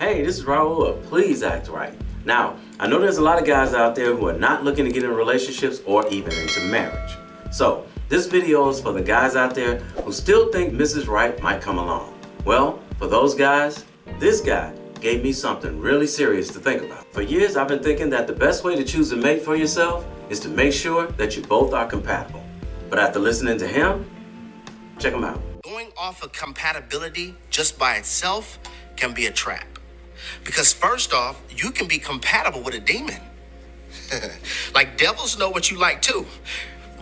Hey, this is Raulh of Please Act Right. Now, I know there's a lot of guys out there who are not looking to get in relationships or even into marriage. So, this video is for the guys out there who still think Mrs. Right might come along. Well, for those guys, this guy gave me something really serious to think about. For years, I've been thinking that the best way to choose a mate for yourself is to make sure that you both are compatible. But after listening to him, check him out. Going off of compatibility just by itself can be a trap. Because first off, you can be compatible with a demon. Like devils know what you like too.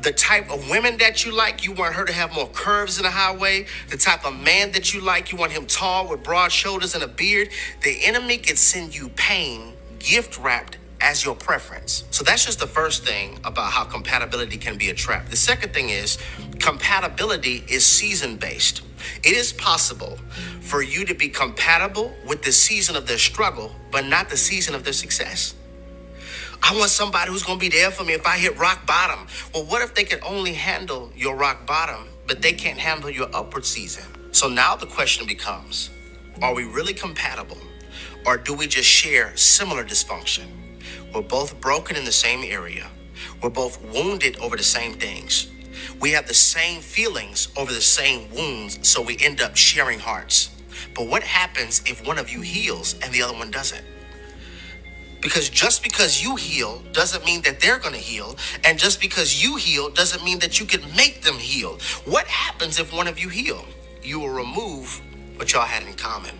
The type of women that you like, you want her to have more curves in the highway. The type of man that you like, you want him tall with broad shoulders and a beard. The enemy can send you pain, gift wrapped as your preference. So that's just the first thing about how compatibility can be a trap. The second thing is compatibility is season based. It is possible for you to be compatible with the season of their struggle, but not the season of their success. I want somebody who's going to be there for me if I hit rock bottom. Well, what if they can only handle your rock bottom, but they can't handle your upward season? So now the question becomes, are we really compatible, or do we just share similar dysfunction? We're both broken in the same area. We're both wounded over the same things. We have the same feelings over the same wounds, so we end up sharing hearts. But what happens if one of you heals and the other one doesn't? Because just because you heal doesn't mean that they're going to heal. And just because you heal doesn't mean that you can make them heal. What happens if one of you heal? You will remove what y'all had in common.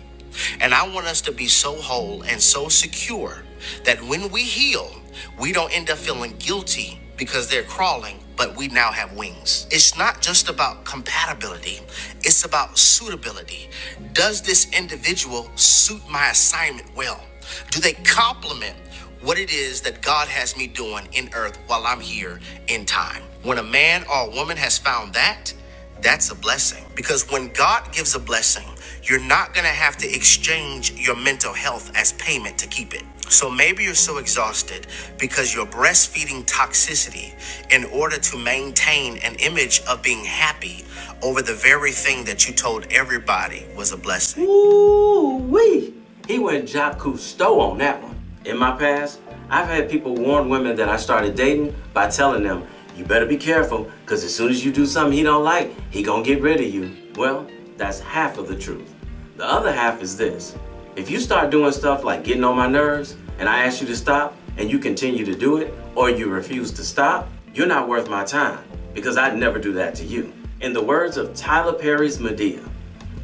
And I want us to be so whole and so secure that when we heal, we don't end up feeling guilty because they're crawling, but we now have wings. It's not just about compatibility. It's about suitability. Does this individual suit my assignment well? Do they complement what it is that God has me doing in earth while I'm here in time? When a man or a woman has found that, that's a blessing. Because when God gives a blessing, you're not going to have to exchange your mental health as payment to keep it. So maybe you're so exhausted because you're breastfeeding toxicity in order to maintain an image of being happy over the very thing that you told everybody was a blessing. Ooh-wee! He went Jacques Cousteau on that one. In my past, I've had people warn women that I started dating by telling them, you better be careful, because as soon as you do something he don't like, he gonna get rid of you. Well, that's half of the truth. The other half is this. If you start doing stuff like getting on my nerves, and I ask you to stop, and you continue to do it, or you refuse to stop, you're not worth my time, because I'd never do that to you. In the words of Tyler Perry's Medea,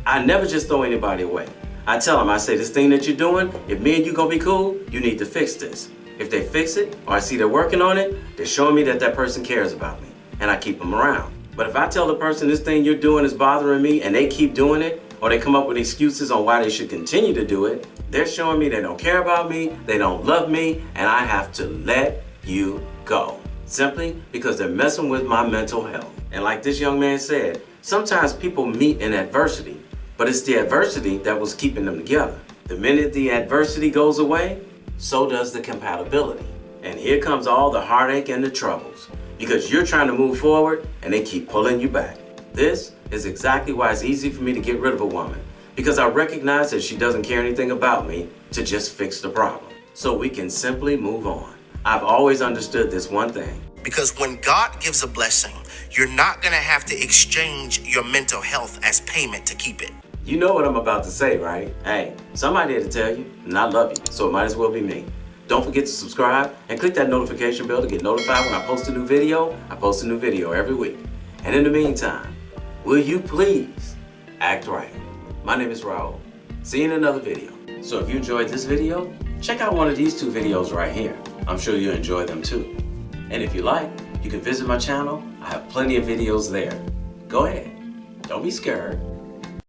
I never just throw anybody away. I tell them, I say, this thing that you're doing, if me and you gonna be cool, you need to fix this. If they fix it, or I see they're working on it, they're showing me that that person cares about me, and I keep them around. But if I tell the person this thing you're doing is bothering me, and they keep doing it, or they come up with excuses on why they should continue to do it, they're showing me they don't care about me, they don't love me, and I have to let you go. Simply because they're messing with my mental health. And like this young man said, sometimes people meet in adversity, but it's the adversity that was keeping them together. The minute the adversity goes away, so does the compatibility. And here comes all the heartache and the troubles, because you're trying to move forward and they keep pulling you back. This is exactly why it's easy for me to get rid of a woman, because I recognize that she doesn't care anything about me to just fix the problem. So we can simply move on. I've always understood this one thing. Because when God gives a blessing, you're not going to have to exchange your mental health as payment to keep it. You know what I'm about to say, right? Hey, somebody had to tell you, and I love you, so it might as well be me. Don't forget to subscribe and click that notification bell to get notified when I post a new video. I post a new video every week. And in the meantime, will you please act right? My name is Raulh. See you in another video. So if you enjoyed this video, check out one of these two videos right here. I'm sure you'll enjoy them too. And if you like, you can visit my channel. I have plenty of videos there. Go ahead. Don't be scared.